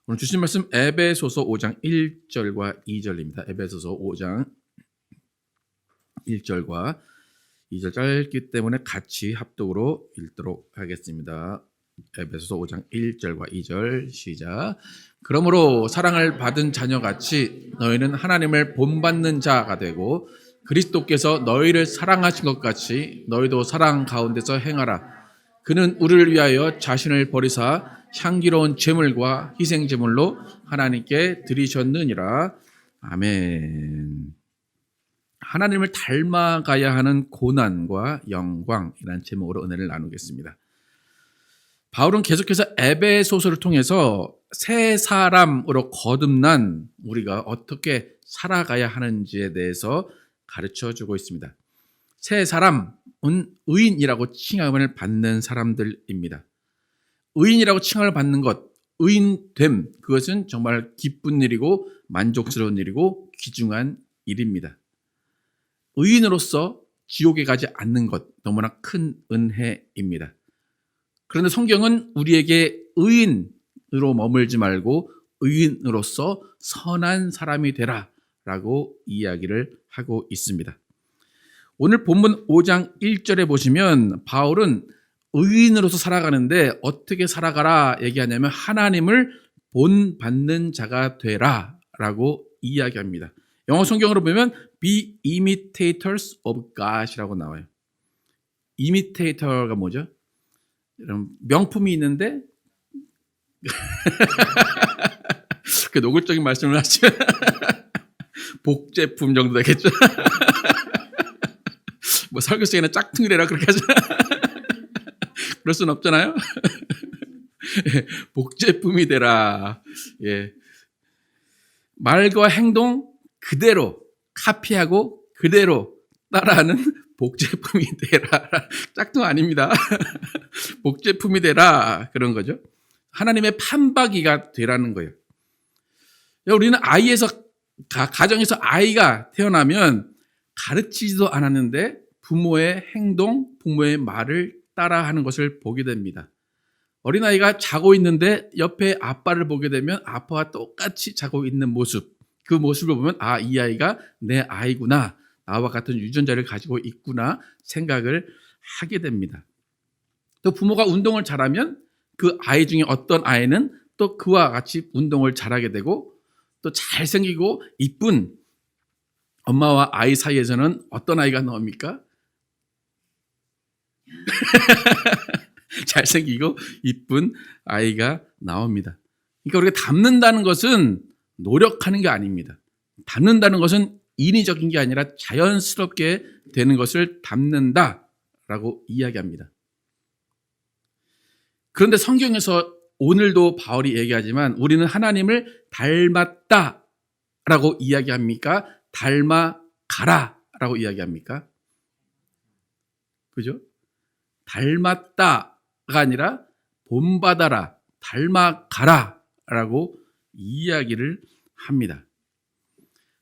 오늘 주신 말씀 에베소서 5장 1절과 2절입니다. 에베소서 5장 1절과 2절 짧기 때문에 같이 합독으로 읽도록 하겠습니다. 에베소서 5장 1절과 2절 시작. 그러므로 사랑을 받은 자녀같이 너희는 하나님을 본받는 자가 되고 그리스도께서 너희를 사랑하신 것 같이 너희도 사랑 가운데서 행하라. 그는 우리를 위하여 자신을 버리사 향기로운 제물과 희생 제물로 하나님께 드리셨느니라. 아멘. 하나님을 닮아가야 하는 고난과 영광이라는 제목으로 은혜를 나누겠습니다. 바울은 계속해서 에베소서를 통해서 새 사람으로 거듭난 우리가 어떻게 살아가야 하는지에 대해서 가르쳐주고 있습니다. 새 사람은 의인이라고 칭함을 받는 사람들입니다. 의인이라고 칭함을 받는 것, 의인됨, 그것은 정말 기쁜 일이고 만족스러운 일이고 귀중한 일입니다. 의인으로서 지옥에 가지 않는 것, 너무나 큰 은혜입니다. 그런데 성경은 우리에게 의인으로 머물지 말고 의인으로서 선한 사람이 되라 라고 이야기를 하고 있습니다. 오늘 본문 5장 1절에 보시면 바울은 의인으로서 살아가는데 어떻게 살아가라 얘기하냐면 하나님을 본받는 자가 되라 라고 이야기합니다. 영어 성경으로 보면 be imitators of God이라고 나와요. imitator가 뭐죠? 명품이 있는데 그 노골적인 말씀을 하시면 복제품 정도 되겠죠. 뭐 설교서에는 짝퉁이래라 그렇게 하죠. 그럴 수는 없잖아요. 복제품이 되라. 예. 말과 행동 그대로 카피하고 그대로 따라하는 복제품이 되라. 짝퉁 아닙니다. 복제품이 되라. 그런 거죠. 하나님의 판박이가 되라는 거예요. 우리는 가정에서 아이가 태어나면 가르치지도 않았는데 부모의 행동, 부모의 말을 따라하는 것을 보게 됩니다. 어린아이가 자고 있는데 옆에 아빠를 보게 되면 아빠와 똑같이 자고 있는 모습, 그 모습을 보면 아, 이 아이가 내 아이구나, 나와 같은 유전자를 가지고 있구나 생각을 하게 됩니다. 또 부모가 운동을 잘하면 그 아이 중에 어떤 아이는 또 그와 같이 운동을 잘하게 되고 또 잘생기고 이쁜 엄마와 아이 사이에서는 어떤 아이가 나옵니까? 잘생기고 이쁜 아이가 나옵니다. 그러니까 우리가 닮는다는 것은 노력하는 게 아닙니다. 닮는다는 것은 인위적인 게 아니라 자연스럽게 되는 것을 닮는다라고 이야기합니다. 그런데 성경에서 오늘도 바울이 얘기하지만 우리는 하나님을 닮았다라고 이야기합니까? 닮아가라라고 이야기합니까? 그죠? 닮았다가 아니라 본받아라, 닮아가라라고 이야기를 합니다.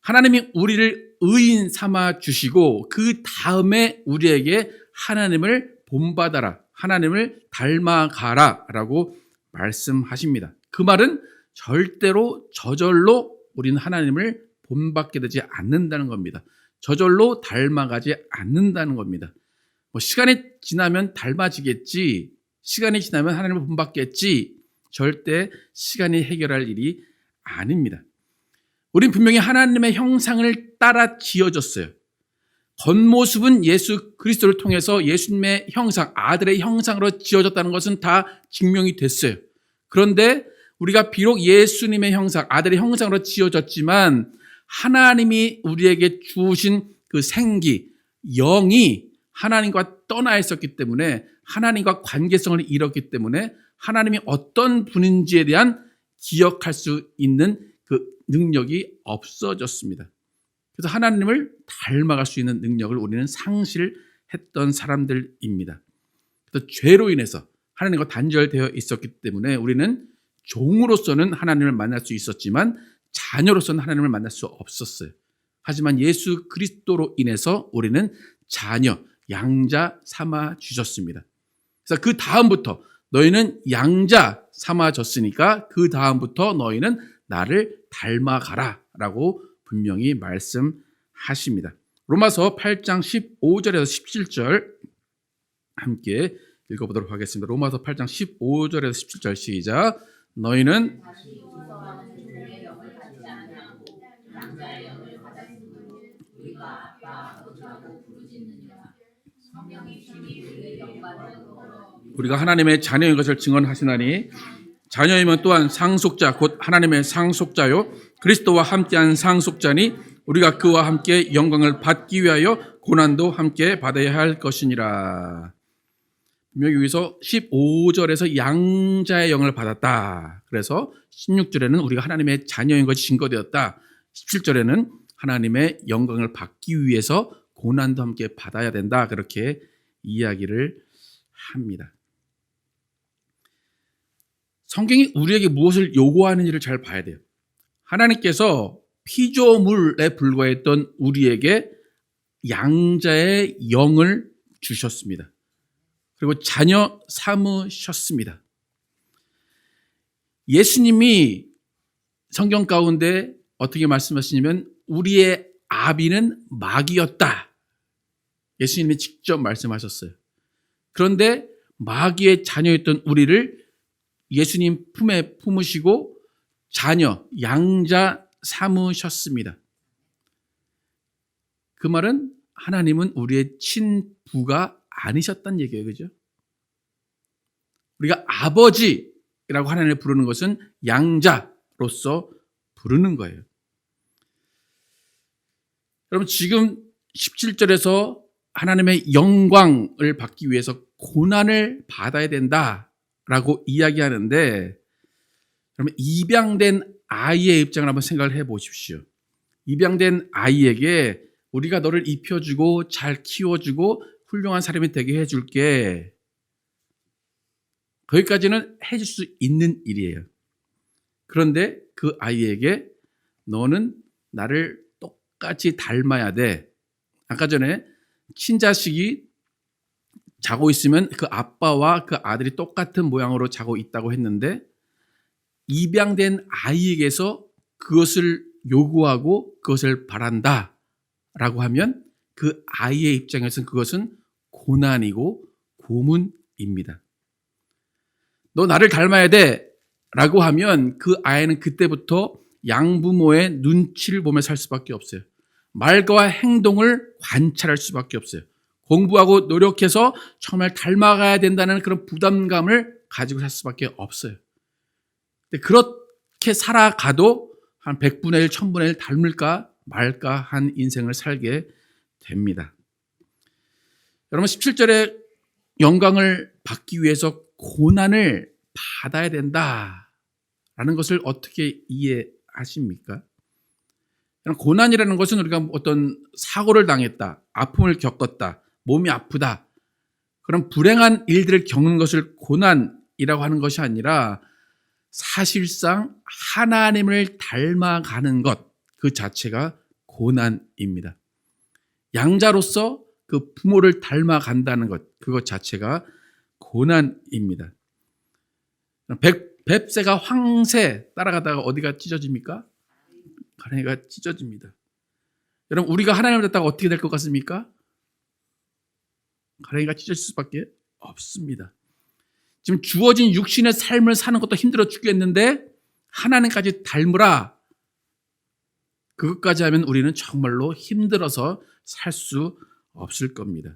하나님이 우리를 의인 삼아 주시고 그 다음에 우리에게 하나님을 본받아라, 하나님을 닮아가라라고 말씀하십니다. 그 말은 절대로 저절로 우리는 하나님을 본받게 되지 않는다는 겁니다. 저절로 닮아가지 않는다는 겁니다. 시간이 지나면 닮아지겠지, 시간이 지나면 하나님을 본받겠지, 절대 시간이 해결할 일이 아닙니다. 우린 분명히 하나님의 형상을 따라 지어졌어요. 겉모습은 예수 그리스도를 통해서 예수님의 형상, 아들의 형상으로 지어졌다는 것은 다 증명이 됐어요. 그런데 우리가 비록 예수님의 형상, 아들의 형상으로 지어졌지만 하나님이 우리에게 주신 그 생기, 영이 하나님과 떠나 있었기 때문에, 하나님과 관계성을 잃었기 때문에 하나님이 어떤 분인지에 대한 기억할 수 있는 그 능력이 없어졌습니다. 그래서 하나님을 닮아갈 수 있는 능력을 우리는 상실했던 사람들입니다. 그래서 죄로 인해서 하나님과 단절되어 있었기 때문에 우리는 종으로서는 하나님을 만날 수 있었지만 자녀로서는 하나님을 만날 수 없었어요. 하지만 예수 그리스도로 인해서 우리는 자녀, 양자 삼아 주셨습니다. 그래서 그 다음부터 너희는 양자 삼아졌으니까 그 다음부터 너희는 나를 닮아가라 라고 분명히 말씀하십니다. 로마서 8장 15절에서 17절 함께 읽어보도록 하겠습니다. 로마서 8장 15절에서 17절 시작. 너희는 우리가 하나님의 자녀인 것을 증언하시나니 자녀이면 또한 상속자 곧 하나님의 상속자요 그리스도와 함께한 상속자니 우리가 그와 함께 영광을 받기 위하여 고난도 함께 받아야 할 것이니라. 분명히 여기서 15절에서 양자의 영을 받았다. 그래서 16절에는 우리가 하나님의 자녀인 것이 증거되었다. 17절에는 하나님의 영광을 받기 위해서 고난도 함께 받아야 된다. 그렇게 이야기를 합니다. 성경이 우리에게 무엇을 요구하는지를 잘 봐야 돼요. 하나님께서 피조물에 불과했던 우리에게 양자의 영을 주셨습니다. 그리고 자녀 삼으셨습니다. 예수님이 성경 가운데 어떻게 말씀하시냐면 우리의 아비는 마귀였다. 예수님이 직접 말씀하셨어요. 그런데 마귀의 자녀였던 우리를 예수님 품에 품으시고 자녀, 양자 삼으셨습니다. 그 말은 하나님은 우리의 친부가 아니셨단 얘기예요. 그죠? 우리가 아버지라고 하나님을 부르는 것은 양자로서 부르는 거예요. 여러분 지금 17절에서 하나님의 영광을 받기 위해서 고난을 받아야 된다라고 이야기하는데 그러면 입양된 아이의 입장을 한번 생각을 해 보십시오. 입양된 아이에게 우리가 너를 입혀주고 잘 키워주고 훌륭한 사람이 되게 해줄게. 거기까지는 해줄 수 있는 일이에요. 그런데 그 아이에게 너는 나를 똑같이 닮아야 돼. 아까 전에 친자식이 자고 있으면 그 아빠와 그 아들이 똑같은 모양으로 자고 있다고 했는데 입양된 아이에게서 그것을 요구하고 그것을 바란다 라고 하면 그 아이의 입장에서는 그것은 고난이고 고문입니다. 너 나를 닮아야 돼 라고 하면 그 아이는 그때부터 양부모의 눈치를 보며 살 수밖에 없어요. 말과 행동을 관찰할 수밖에 없어요. 공부하고 노력해서 정말 닮아가야 된다는 그런 부담감을 가지고 살 수밖에 없어요. 근데 그렇게 살아가도 한 100분의 1, 1000분의 1 닮을까 말까 한 인생을 살게 됩니다. 여러분 17절에 영광을 받기 위해서 고난을 받아야 된다라는 것을 어떻게 이해하십니까? 고난이라는 것은 우리가 어떤 사고를 당했다, 아픔을 겪었다, 몸이 아프다, 그런 불행한 일들을 겪는 것을 고난이라고 하는 것이 아니라 사실상 하나님을 닮아가는 것, 그 자체가 고난입니다. 양자로서 그 부모를 닮아간다는 것, 그것 자체가 고난입니다. 뱁새가 황새 따라가다가 어디가 찢어집니까? 가랭이가 찢어집니다. 여러분 우리가 하나님을 닮다가 어떻게 될 것 같습니까? 가랭이가 찢어질 수밖에 없습니다. 지금 주어진 육신의 삶을 사는 것도 힘들어 죽겠는데 하나님까지 닮으라. 그것까지 하면 우리는 정말로 힘들어서 살 수 없을 겁니다.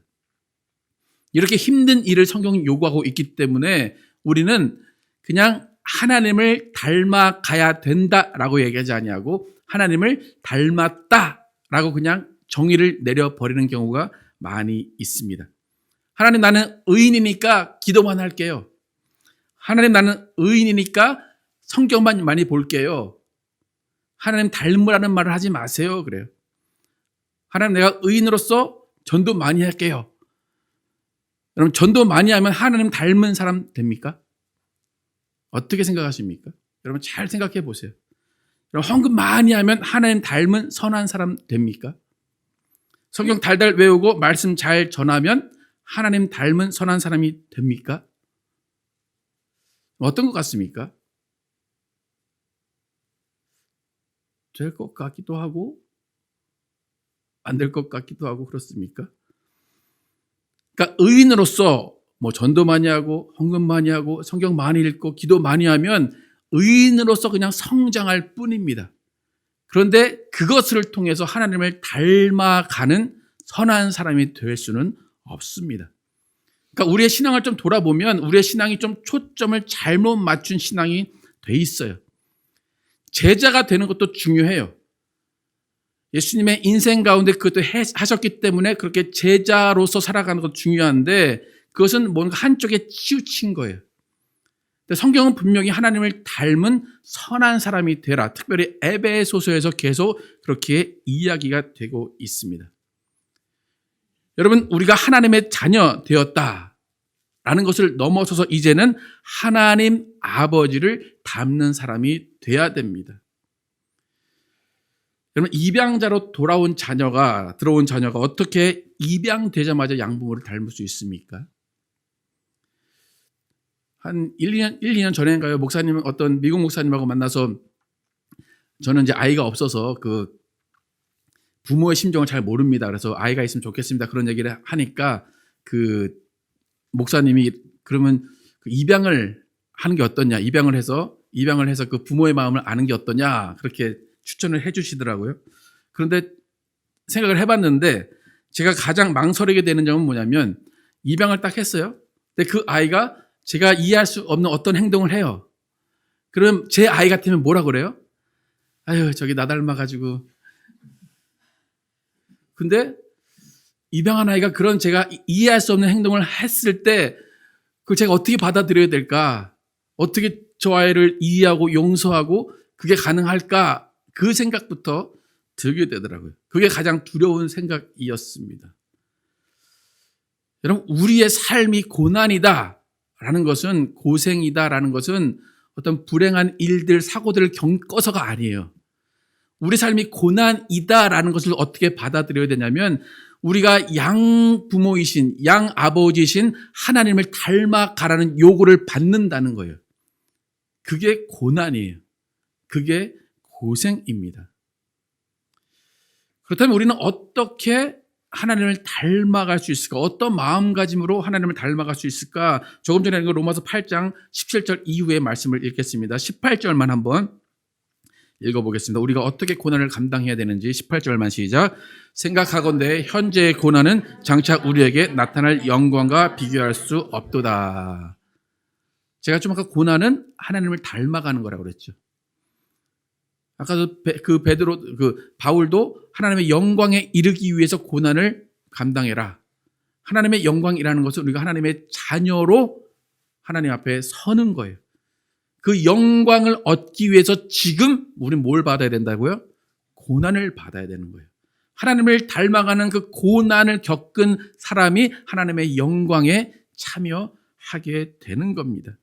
이렇게 힘든 일을 성경이 요구하고 있기 때문에 우리는 그냥 하나님을 닮아가야 된다라고 얘기하지 아니하고 하나님을 닮았다라고 그냥 정의를 내려버리는 경우가 많이 있습니다. 하나님 나는 의인이니까 기도만 할게요. 하나님 나는 의인이니까 성경만 많이 볼게요. 하나님 닮으라는 말을 하지 마세요. 그래요. 하나님 내가 의인으로서 전도 많이 할게요. 여러분 전도 많이 하면 하나님 닮은 사람 됩니까? 어떻게 생각하십니까? 여러분 잘 생각해 보세요. 여러분 헌금 많이 하면 하나님 닮은 선한 사람 됩니까? 성경 달달 외우고 말씀 잘 전하면 하나님 닮은 선한 사람이 됩니까? 어떤 것 같습니까? 될 것 같기도 하고 안 될 것 같기도 하고 그렇습니까? 그러니까 의인으로서 뭐 전도 많이 하고 헌금 많이 하고 성경 많이 읽고 기도 많이 하면 의인으로서 그냥 성장할 뿐입니다. 그런데 그것을 통해서 하나님을 닮아가는 선한 사람이 될 수는 없습니다. 그러니까 우리의 신앙을 좀 돌아보면 우리의 신앙이 좀 초점을 잘못 맞춘 신앙이 돼 있어요. 제자가 되는 것도 중요해요. 예수님의 인생 가운데 그것도 하셨기 때문에 그렇게 제자로서 살아가는 것도 중요한데 그것은 뭔가 한쪽에 치우친 거예요. 근데 성경은 분명히 하나님을 닮은 선한 사람이 되라. 특별히 에베소서에서 계속 그렇게 이야기가 되고 있습니다. 여러분, 우리가 하나님의 자녀 되었다라는 것을 넘어서서 이제는 하나님 아버지를 닮는 사람이 돼야 됩니다. 여러분, 입양자로 들어온 자녀가 어떻게 입양되자마자 양부모를 닮을 수 있습니까? 한 1, 2년 전인가요? 어떤 미국 목사님하고 만나서 저는 이제 아이가 없어서 그 부모의 심정을 잘 모릅니다. 그래서 아이가 있으면 좋겠습니다. 그런 얘기를 하니까 그 목사님이 그러면 그 입양을 하는 게 어떠냐? 입양을 해서 그 부모의 마음을 아는 게 어떠냐? 그렇게 추천을 해 주시더라고요. 그런데 생각을 해봤는데 제가 가장 망설이게 되는 점은 뭐냐면 입양을 딱 했어요. 근데 그 아이가 제가 이해할 수 없는 어떤 행동을 해요. 그럼 제 아이 같으면 뭐라 그래요? 아유, 저기 나 닮아가지고. 근데 입양한 아이가 그런 제가 이해할 수 없는 행동을 했을 때 그걸 제가 어떻게 받아들여야 될까? 어떻게 저 아이를 이해하고 용서하고 그게 가능할까? 그 생각부터 들게 되더라고요. 그게 가장 두려운 생각이었습니다. 여러분, 우리의 삶이 고난이다라는 것은, 고생이다라는 것은 어떤 불행한 일들, 사고들을 겪어서가 아니에요. 우리 삶이 고난이다라는 것을 어떻게 받아들여야 되냐면 우리가 양부모이신, 양아버지이신 하나님을 닮아가라는 요구를 받는다는 거예요. 그게 고난이에요. 그게 고생입니다. 그렇다면 우리는 어떻게 하나님을 닮아갈 수 있을까? 어떤 마음가짐으로 하나님을 닮아갈 수 있을까? 조금 전에 읽은 로마서 8장 17절 이후의 말씀을 읽겠습니다. 18절만 한번 읽어보겠습니다. 우리가 어떻게 고난을 감당해야 되는지 18절만 시작. 생각하건대 현재의 고난은 장차 우리에게 나타날 영광과 비교할 수 없도다. 제가 좀 아까 고난은 하나님을 닮아가는 거라고 그랬죠. 아까 바울도 하나님의 영광에 이르기 위해서 고난을 감당해라. 하나님의 영광이라는 것은 우리가 하나님의 자녀로 하나님 앞에 서는 거예요. 그 영광을 얻기 위해서 지금 우리는 뭘 받아야 된다고요? 고난을 받아야 되는 거예요. 하나님을 닮아가는 그 고난을 겪은 사람이 하나님의 영광에 참여하게 되는 겁니다.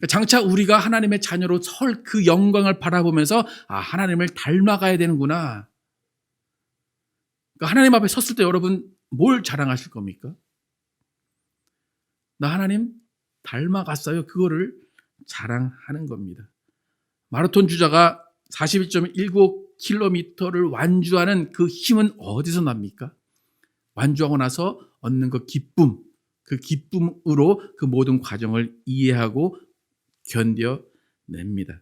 장차 우리가 하나님의 자녀로 설 그 영광을 바라보면서 하나님을 닮아가야 되는구나. 그러니까 하나님 앞에 섰을 때 여러분 뭘 자랑하실 겁니까? 나 하나님 닮아갔어요. 그거를 자랑하는 겁니다. 마라톤 주자가 41.19km를 완주하는 그 힘은 어디서 납니까? 완주하고 나서 얻는 그 기쁨으로 그 모든 과정을 이해하고 견뎌냅니다.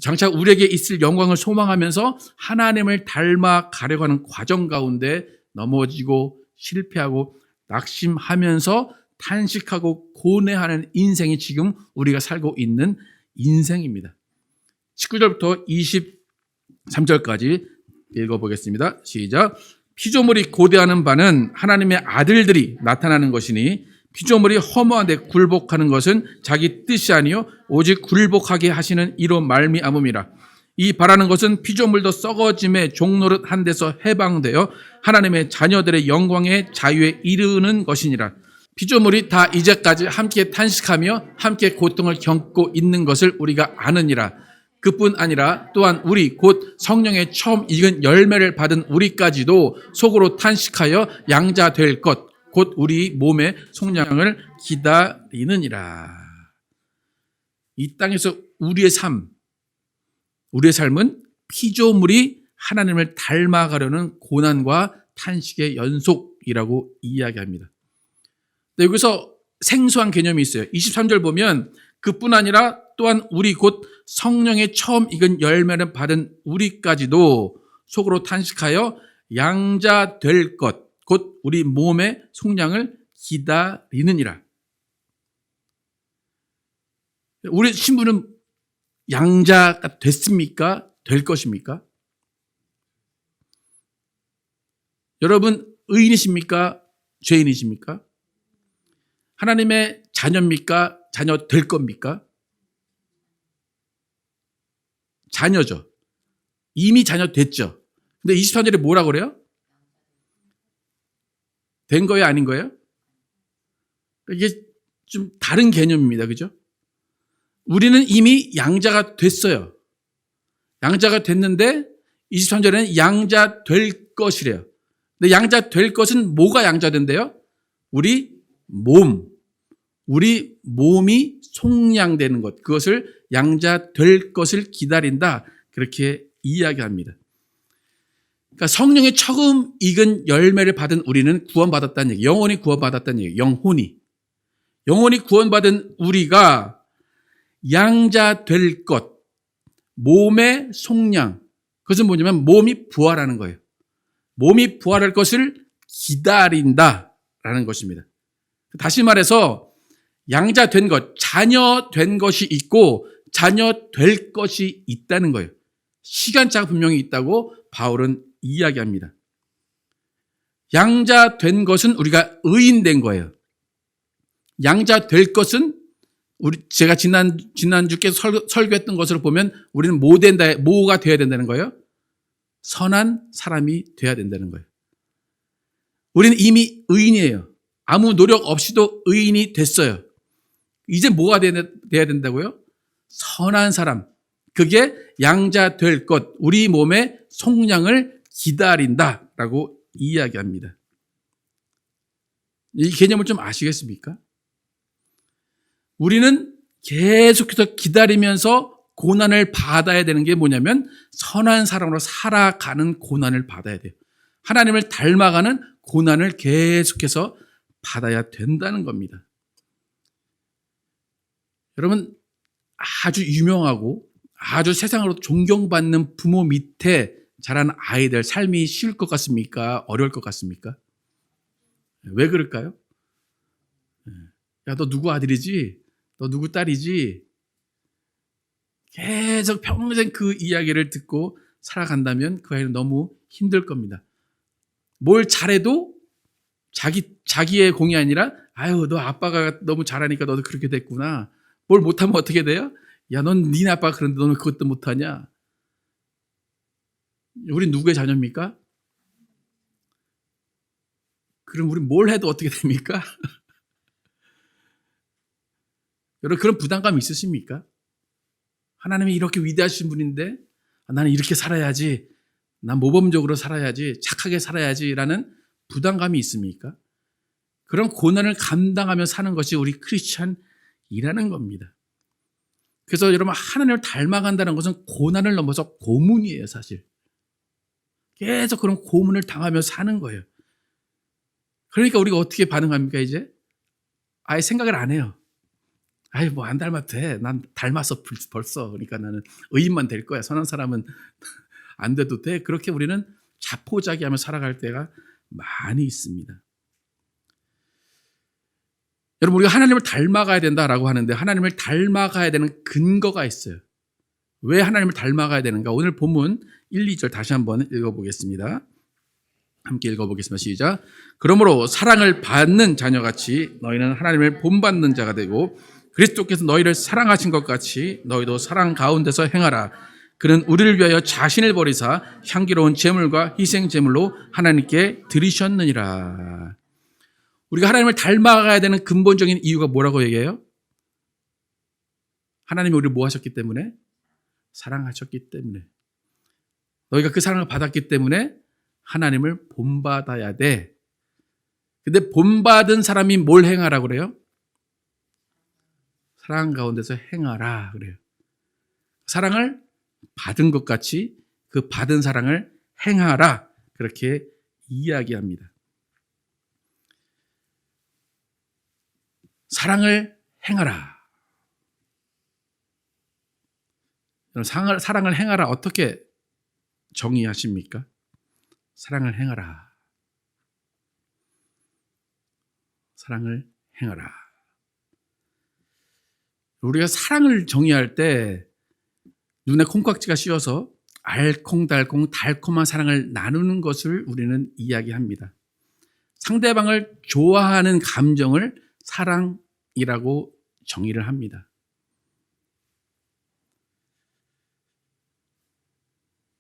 장차 우리에게 있을 영광을 소망하면서 하나님을 닮아가려고 하는 과정 가운데 넘어지고 실패하고 낙심하면서 탄식하고 고뇌하는 인생이 지금 우리가 살고 있는 인생입니다. 19절부터 23절까지 읽어보겠습니다. 시작. 피조물이 고대하는 바는 하나님의 아들들이 나타나는 것이니 피조물이 허무한데 굴복하는 것은 자기 뜻이 아니요 오직 굴복하게 하시는 이로 말미암음이라. 이 바라는 것은 피조물도 썩어짐의 종노릇한 데서 해방되어 하나님의 자녀들의 영광의 자유에 이르는 것이니라. 피조물이 다 이제까지 함께 탄식하며 함께 고통을 겪고 있는 것을 우리가 아느니라. 그뿐 아니라 또한 우리 곧 성령의 처음 익은 열매를 받은 우리까지도 속으로 탄식하여 양자 될 것 곧 우리 몸의 속량을 기다리느니라. 이 땅에서 우리의 삶은 피조물이 하나님을 닮아가려는 고난과 탄식의 연속이라고 이야기합니다. 근데 여기서 생소한 개념이 있어요. 23절 보면 그뿐 아니라 또한 우리 곧 성령의 처음 익은 열매를 받은 우리까지도 속으로 탄식하여 양자 될 것, 곧 우리 몸의 속량을 기다리느니라. 우리 신부는 양자가 됐습니까? 될 것입니까? 여러분 의인이십니까? 죄인이십니까? 하나님의 자녀입니까? 자녀 될 겁니까? 자녀죠. 이미 자녀 됐죠. 근데 23절에 뭐라고 그래요? 된 거예요? 아닌 거예요? 이게 좀 다른 개념입니다. 그죠? 우리는 이미 양자가 됐어요. 양자가 됐는데 23절에는 양자 될 것이래요. 근데 양자 될 것은 뭐가 양자된대요? 우리 몸이 속량되는 것, 그것을 양자 될 것을 기다린다, 그렇게 이야기합니다. 그러니까 성령의 처음 익은 열매를 받은 우리는 구원받았다는 얘기, 영원히 구원받았다는 얘기, 영원히 구원받은 우리가 양자 될 것, 몸의 속량, 그것은 뭐냐면 몸이 부활하는 거예요. 몸이 부활할 것을 기다린다라는 것입니다. 다시 말해서 양자 된 것, 자녀 된 것이 있고 자녀 될 것이 있다는 거예요. 시간차가 분명히 있다고 바울은 이야기합니다. 양자 된 것은 우리가 의인된 거예요. 양자 될 것은 제가 지난주께 설교했던 것으로 보면 우리는 뭐가 되어야 된다는 거예요? 선한 사람이 되어야 된다는 거예요. 우리는 이미 의인이에요. 아무 노력 없이도 의인이 됐어요. 이제 뭐가 돼야 된다고요? 선한 사람. 그게 양자 될 것, 우리 몸의 속량을 기다린다라고 이야기합니다. 이 개념을 좀 아시겠습니까? 우리는 계속해서 기다리면서 고난을 받아야 되는 게 뭐냐면 선한 사람으로 살아가는 고난을 받아야 돼요. 하나님을 닮아가는 고난을 계속해서 받아야 된다는 겁니다. 여러분, 아주 유명하고 아주 세상으로 존경받는 부모 밑에 자란 아이들 삶이 쉬울 것 같습니까? 어려울 것 같습니까? 왜 그럴까요? 야, 너 누구 아들이지? 너 누구 딸이지? 계속 평생 그 이야기를 듣고 살아간다면 그 아이는 너무 힘들 겁니다. 뭘 잘해도 자기의 공이 아니라 아유, 너 아빠가 너무 잘하니까 너도 그렇게 됐구나. 뭘 못하면 어떻게 돼요? 야, 넌 니네 아빠가 그런데 너는 그것도 못하냐? 우린 누구의 자녀입니까? 그럼 우린 뭘 해도 어떻게 됩니까? 여러분, 그런 부담감 있으십니까? 하나님이 이렇게 위대하신 분인데 나는 이렇게 살아야지, 난 모범적으로 살아야지, 착하게 살아야지라는 부담감이 있습니까? 그런 고난을 감당하며 사는 것이 우리 크리스찬이라는 겁니다. 그래서 여러분, 하나님을 닮아간다는 것은 고난을 넘어서 고문이에요, 사실. 계속 그런 고문을 당하며 사는 거예요. 그러니까 우리가 어떻게 반응합니까, 이제? 아예 생각을 안 해요. 아이, 뭐 안 닮아도 돼. 난 닮았어, 벌써. 그러니까 나는 의인만 될 거야. 선한 사람은 안 돼도 돼. 그렇게 우리는 자포자기하며 살아갈 때가 많이 있습니다. 여러분, 우리가 하나님을 닮아가야 된다라고 하는데 하나님을 닮아가야 되는 근거가 있어요. 왜 하나님을 닮아가야 되는가? 오늘 본문 1, 2절 다시 한번 읽어보겠습니다. 함께 읽어보겠습니다. 시작. 그러므로 사랑을 받는 자녀같이 너희는 하나님을 본받는 자가 되고 그리스도께서 너희를 사랑하신 것 같이 너희도 사랑 가운데서 행하라. 그는 우리를 위하여 자신을 버리사 향기로운 제물과 희생 제물로 하나님께 드리셨느니라. 우리가 하나님을 닮아가야 되는 근본적인 이유가 뭐라고 얘기해요? 하나님이 우리를 뭐 하셨기 때문에? 사랑하셨기 때문에. 너희가 그 사랑을 받았기 때문에 하나님을 본받아야 돼. 근데 본받은 사람이 뭘 행하라고 그래요? 사랑 가운데서 행하라 그래요. 사랑을 받은 것 같이 그 받은 사랑을 행하라 그렇게 이야기합니다. 사랑을 행하라. 사랑을 행하라 어떻게 정의하십니까? 사랑을 행하라. 사랑을 행하라. 우리가 사랑을 정의할 때 눈에 콩깍지가 씌어서 알콩달콩 달콤한 사랑을 나누는 것을 우리는 이야기합니다. 상대방을 좋아하는 감정을 사랑이라고 정의를 합니다.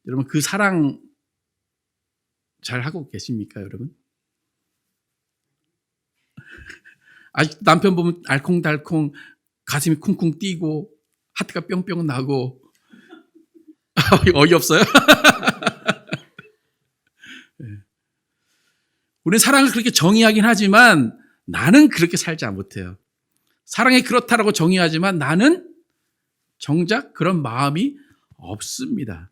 여러분 그 사랑 잘 하고 계십니까, 여러분? 아직 남편 보면 알콩달콩 가슴이 쿵쿵 뛰고 하트가 뿅뿅 나고 어이없어요? 우리는 사랑을 그렇게 정의하긴 하지만 나는 그렇게 살지 못해요. 사랑이 그렇다라고 정의하지만 나는 정작 그런 마음이 없습니다.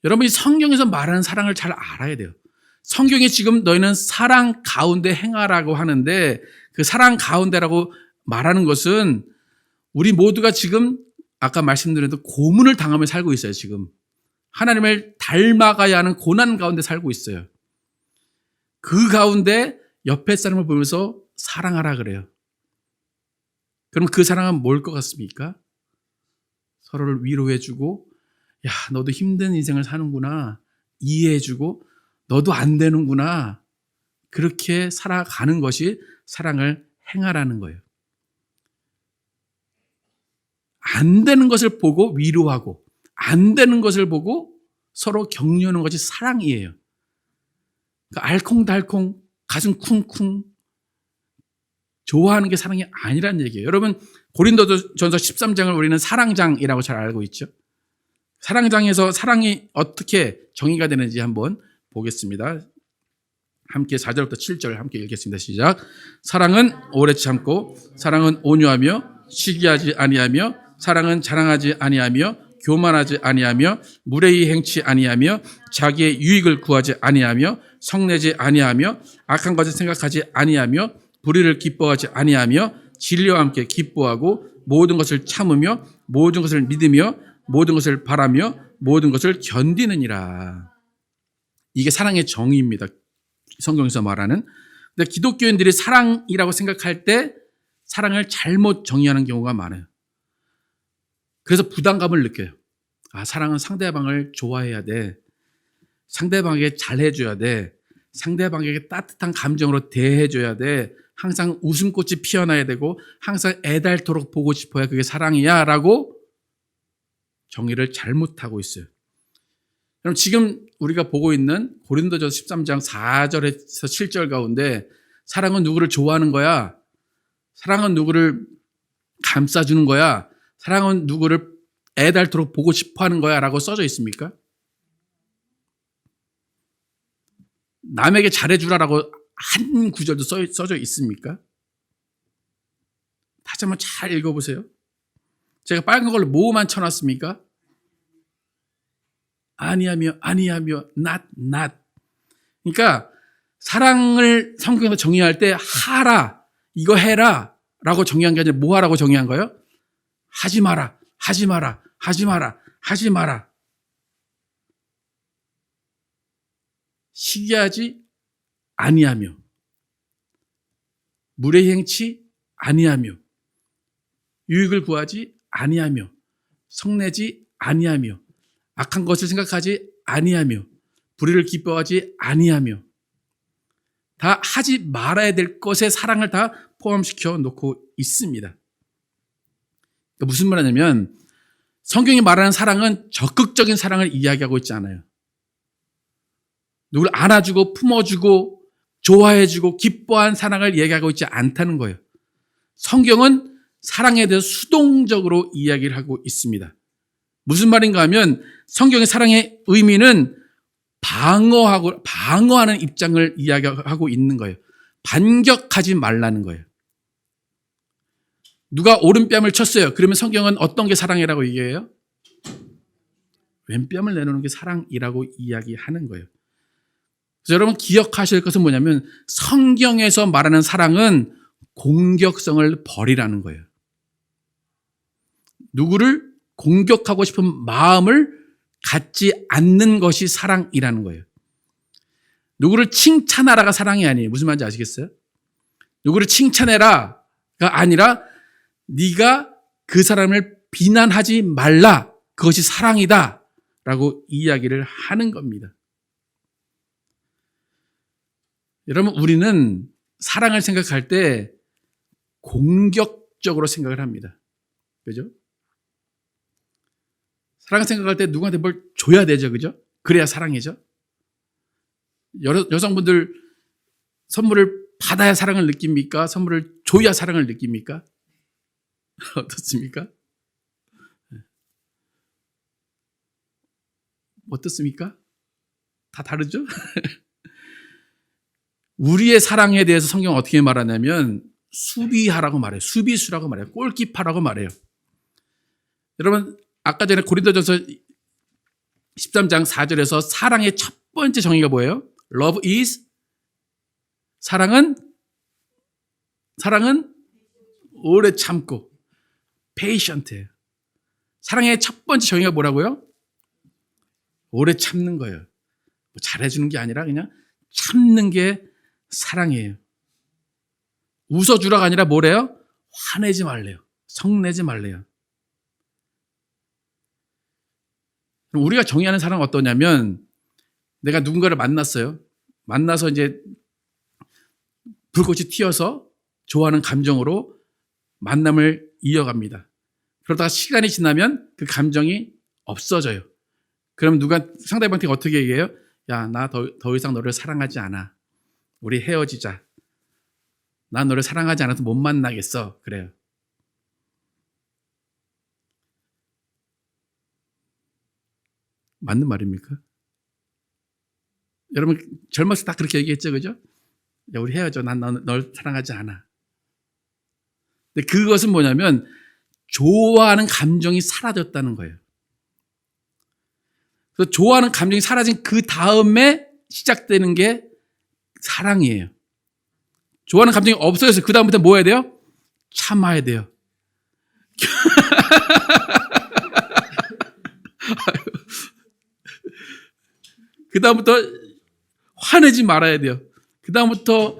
여러분이 성경에서 말하는 사랑을 잘 알아야 돼요. 성경에 지금 너희는 사랑 가운데 행하라고 하는데 그 사랑 가운데라고 말하는 것은 우리 모두가 지금 아까 말씀드린 대로 고문을 당하며 살고 있어요. 지금 하나님을 닮아가야 하는 고난 가운데 살고 있어요. 그 가운데 옆에 사람을 보면서 사랑하라 그래요. 그럼 그 사랑은 뭘 것 같습니까? 서로를 위로해주고 야 너도 힘든 인생을 사는구나 이해해주고 너도 안 되는구나 그렇게 살아가는 것이 사랑을 행하라는 거예요. 안 되는 것을 보고 위로하고 안 되는 것을 보고 서로 격려하는 것이 사랑이에요. 그러니까 알콩달콩 가슴 쿵쿵 좋아하는 게 사랑이 아니란 얘기예요. 여러분 고린도전서 13장을 우리는 사랑장이라고 잘 알고 있죠. 사랑장에서 사랑이 어떻게 정의가 되는지 한번 보겠습니다. 함께 4절부터 7절 함께 읽겠습니다. 시작. 사랑은 오래 참고 사랑은 온유하며 시기하지 아니하며 사랑은 자랑하지 아니하며 교만하지 아니하며 무례히 행치 아니하며 자기의 유익을 구하지 아니하며 성내지 아니하며 악한 것을 생각하지 아니하며 불의를 기뻐하지 아니하며 진리와 함께 기뻐하고 모든 것을 참으며 모든 것을 믿으며 모든 것을 바라며 모든 것을 견디느니라. 이게 사랑의 정의입니다. 성경에서 말하는. 근데 기독교인들이 사랑이라고 생각할 때 사랑을 잘못 정의하는 경우가 많아요. 그래서 부담감을 느껴요. 아, 사랑은 상대방을 좋아해야 돼. 상대방에게 잘해줘야 돼. 상대방에게 따뜻한 감정으로 대해줘야 돼. 항상 웃음꽃이 피어나야 되고 항상 애달토록 보고 싶어야 그게 사랑이야 라고 정의를 잘못하고 있어요. 그럼 지금 우리가 보고 있는 고린도전서 13장 4절에서 7절 가운데 사랑은 누구를 좋아하는 거야? 사랑은 누구를 감싸주는 거야? 사랑은 누구를 애달토록 보고 싶어하는 거야? 라고 써져 있습니까? 남에게 잘해주라라고 한 구절도 써져 있습니까? 다시 한번 잘 읽어보세요. 제가 빨간 걸로 뭐만 쳐놨습니까? 아니하며 not. 그러니까 사랑을 성경에서 정의할 때 하라, 이거 해라 라고 정의한 게 아니라 뭐 하라고 정의한 거예요? 하지 마라. 시기하지 아니하며 무례히 행치 아니하며 유익을 구하지 아니하며 성내지 아니하며 악한 것을 생각하지 아니하며 불의를 기뻐하지 아니하며 다 하지 말아야 될 것에 사랑을 다 포함시켜 놓고 있습니다. 그러니까 무슨 말이냐면 성경이 말하는 사랑은 적극적인 사랑을 이야기하고 있지 않아요. 누구를 안아주고 품어주고 좋아해주고 기뻐한 사랑을 얘기하고 있지 않다는 거예요. 성경은 사랑에 대해서 수동적으로 이야기를 하고 있습니다. 무슨 말인가 하면 성경의 사랑의 의미는 방어하는 입장을 이야기하고 있는 거예요. 반격하지 말라는 거예요. 누가 오른뺨을 쳤어요. 그러면 성경은 어떤 게 사랑이라고 얘기해요? 왼뺨을 내놓는 게 사랑이라고 이야기하는 거예요. 그래서 여러분 기억하실 것은 뭐냐면 성경에서 말하는 사랑은 공격성을 버리라는 거예요. 누구를 공격하고 싶은 마음을 갖지 않는 것이 사랑이라는 거예요. 누구를 칭찬하라가 사랑이 아니에요. 무슨 말인지 아시겠어요? 누구를 칭찬해라가 아니라 네가 그 사람을 비난하지 말라. 그것이 사랑이다. 라고 이야기를 하는 겁니다. 여러분 우리는 사랑을 생각할 때 공격적으로 생각을 합니다. 그죠? 사랑을 생각할 때 누구한테 뭘 줘야 되죠. 그죠? 그래야 사랑이죠. 여성분들 선물을 받아야 사랑을 느낍니까? 선물을 줘야 사랑을 느낍니까? 어떻습니까? 어떻습니까? 다 다르죠? 우리의 사랑에 대해서 성경은 어떻게 말하냐면 수비하라고 말해요. 수비수라고 말해요. 골키퍼라고 말해요. 여러분 아까 전에 고린도전서 13장 4절에서 사랑의 첫 번째 정의가 뭐예요? Love is 사랑은 오래 참고 patient예요. 사랑의 첫 번째 정의가 뭐라고요? 오래 참는 거예요. 뭐 잘해주는 게 아니라 그냥 참는 게 사랑이에요. 웃어주라가 아니라 뭐래요? 화내지 말래요. 성내지 말래요. 우리가 정의하는 사랑은 어떠냐면 내가 누군가를 만났어요. 만나서 이제 불꽃이 튀어서 좋아하는 감정으로 만남을 이어갑니다. 그러다가 시간이 지나면 그 감정이 없어져요. 그럼 누가 상대방한테 어떻게 얘기해요? 야, 나 더 이상 너를 사랑하지 않아. 우리 헤어지자. 난 너를 사랑하지 않아서 못 만나겠어. 그래요. 맞는 말입니까? 여러분 젊었을 때 다 그렇게 얘기했죠, 그죠? 야, 우리 헤어져. 난 널 사랑하지 않아. 근데 그것은 뭐냐면 좋아하는 감정이 사라졌다는 거예요. 그래서 좋아하는 감정이 사라진 그 다음에 시작되는 게 사랑이에요. 좋아하는 감정이 없어져서 그 다음부터 뭐 해야 돼요? 참아야 돼요. 그 다음부터 화내지 말아야 돼요. 그 다음부터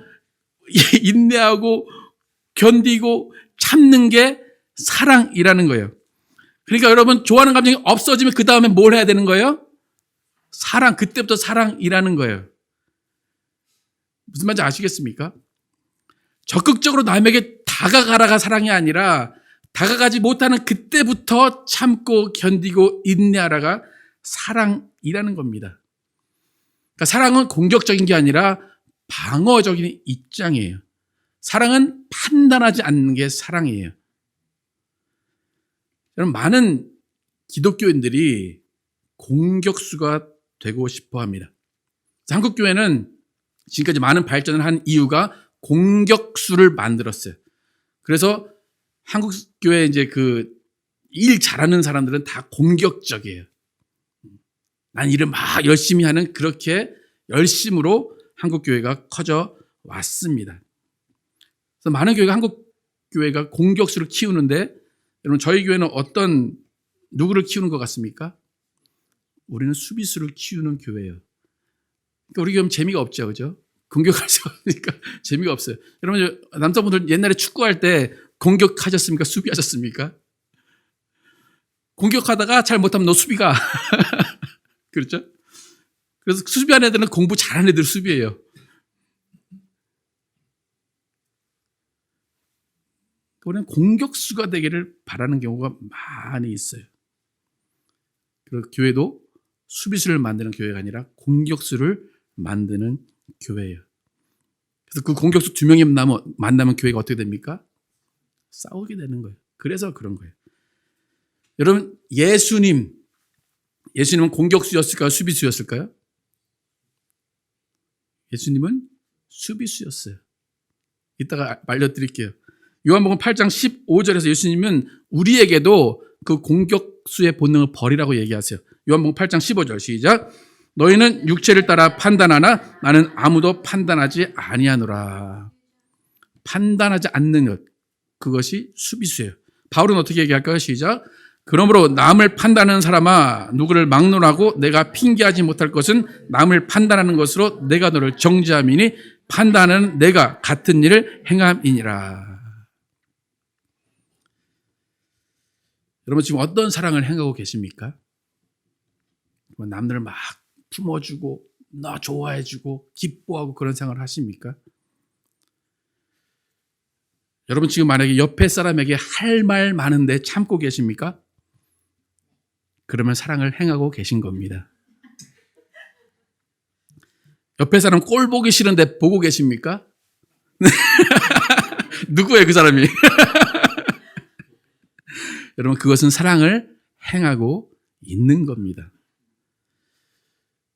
인내하고 견디고 참는 게 사랑이라는 거예요. 그러니까 여러분 좋아하는 감정이 없어지면 그 다음에 뭘 해야 되는 거예요? 사랑, 그때부터 사랑이라는 거예요. 무슨 말인지 아시겠습니까? 적극적으로 남에게 다가가라가 사랑이 아니라 다가가지 못하는 그때부터 참고 견디고 인내하라가 사랑이라는 겁니다. 그러니까 사랑은 공격적인 게 아니라 방어적인 입장이에요. 사랑은 판단하지 않는 게 사랑이에요. 여러분 많은 기독교인들이 공격수가 되고 싶어 합니다. 한국 교회는 지금까지 많은 발전을 한 이유가 공격수를 만들었어요. 그래서 한국 교회 이제 그 일 잘하는 사람들은 다 공격적이에요. 난 일을 막 열심히 하는 그렇게 열심으로 한국 교회가 커져 왔습니다. 그래서 많은 교회가 한국 교회가 공격수를 키우는데 여러분 저희 교회는 누구를 키우는 것 같습니까? 우리는 수비수를 키우는 교회예요. 그러니까 우리 교회는 재미가 없죠, 그죠? 공격할 수 없으니까 재미가 없어요. 여러분 남자분들 옛날에 축구할 때 공격하셨습니까? 수비하셨습니까? 공격하다가 잘 못하면 너 수비가 그렇죠? 그래서 수비하는 애들은 공부 잘하는 애들 수비예요. 우리는 공격수가 되기를 바라는 경우가 많이 있어요. 그리고 교회도 수비수를 만드는 교회가 아니라 공격수를 만드는 교회예요. 그래서 그 공격수 2명이 만나면 교회가 어떻게 됩니까? 싸우게 되는 거예요. 그래서 그런 거예요. 여러분 예수님은 공격수였을까요? 수비수였을까요? 예수님은 수비수였어요. 이따가 알려드릴게요. 요한복음 8장 15절에서 예수님은 우리에게도 그 공격수의 본능을 버리라고 얘기하세요. 요한복음 8장 15절 시작. 너희는 육체를 따라 판단하나 나는 아무도 판단하지 아니하노라. 판단하지 않는 것, 그것이 수비수예요. 바울은 어떻게 얘기할까요? 시작. 그러므로 남을 판단하는 사람아, 누구를 막론하고 내가 핑계하지 못할 것은 남을 판단하는 것으로 내가 너를 정죄함이니 판단하는 내가 같은 일을 행함이니라. 여러분 지금 어떤 사랑을 행하고 계십니까? 남들을 막 품어주고 나 좋아해주고 기뻐하고 그런 생활을 하십니까? 여러분 지금 만약에 옆에 사람에게 할 말 많은데 참고 계십니까? 그러면 사랑을 행하고 계신 겁니다. 옆에 사람 꼴 보기 싫은데 보고 계십니까? 누구예요 그 사람이? 여러분 그것은 사랑을 행하고 있는 겁니다.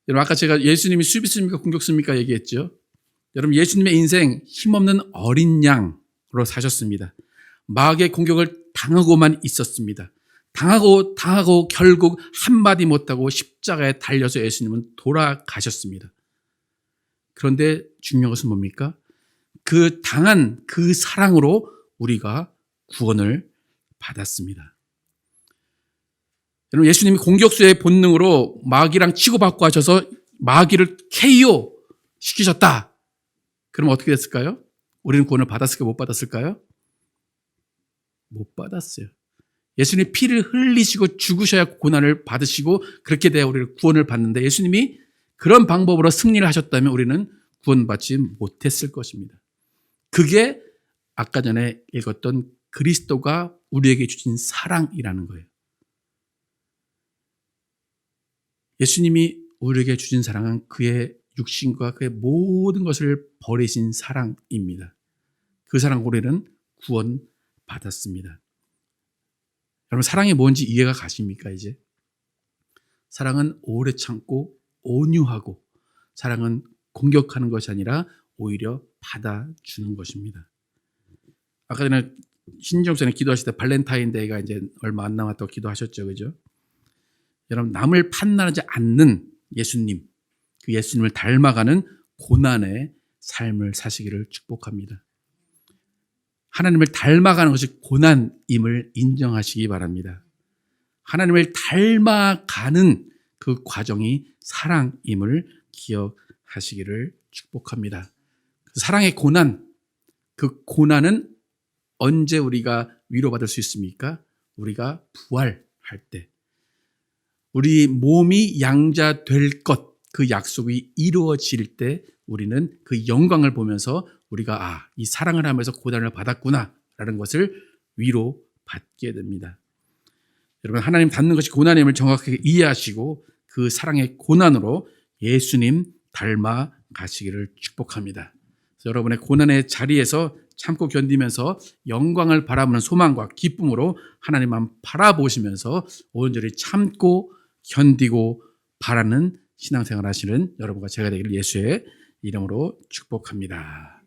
여러분 아까 제가 예수님이 수비수입니까 공격수입니까 얘기했죠. 여러분 예수님의 인생 힘없는 어린 양으로 사셨습니다. 마귀의 공격을 당하고만 있었습니다. 당하고 결국 한마디 못하고 십자가에 달려서 예수님은 돌아가셨습니다. 그런데 중요한 것은 뭡니까? 그 당한 그 사랑으로 우리가 구원을 받았습니다. 여러분 예수님이 공격수의 본능으로 마귀랑 치고받고 하셔서 마귀를 KO 시키셨다. 그럼 어떻게 됐을까요? 우리는 구원을 받았을까요? 못 받았을까요? 못 받았어요. 예수님이 피를 흘리시고 죽으셔야 고난을 받으시고 그렇게 돼야 우리를 구원을 받는데 예수님이 그런 방법으로 승리를 하셨다면 우리는 구원받지 못했을 것입니다. 그게 아까 전에 읽었던 그리스도가 우리에게 주신 사랑이라는 거예요. 예수님이 우리에게 주신 사랑은 그의 육신과 그의 모든 것을 버리신 사랑입니다. 그 사랑 우리는 구원받았습니다. 여러분 사랑이 뭔지 이해가 가십니까 이제? 사랑은 오래 참고 온유하고 사랑은 공격하는 것이 아니라 오히려 받아주는 것입니다. 아까 전에 신정선에 기도하실 때 발렌타인데이가 이제 얼마 안 남았다고 기도하셨죠, 그죠? 여러분 남을 판단하지 않는 예수님, 그 예수님을 닮아가는 고난의 삶을 사시기를 축복합니다. 하나님을 닮아가는 것이 고난임을 인정하시기 바랍니다. 하나님을 닮아가는 그 과정이 사랑임을 기억하시기를 축복합니다. 사랑의 고난, 그 고난은 언제 우리가 위로받을 수 있습니까? 우리가 부활할 때. 우리 몸이 양자 될 것, 그 약속이 이루어질 때 우리는 그 영광을 보면서 우리가 이 사랑을 하면서 고난을 받았구나 라는 것을 위로받게 됩니다. 여러분 하나님 닮는 것이 고난임을 정확하게 이해하시고 그 사랑의 고난으로 예수님 닮아 가시기를 축복합니다. 여러분의 고난의 자리에서 참고 견디면서 영광을 바라보는 소망과 기쁨으로 하나님만 바라보시면서 온전히 참고 견디고 바라는 신앙생활 하시는 여러분과 제가 되기를 예수의 이름으로 축복합니다.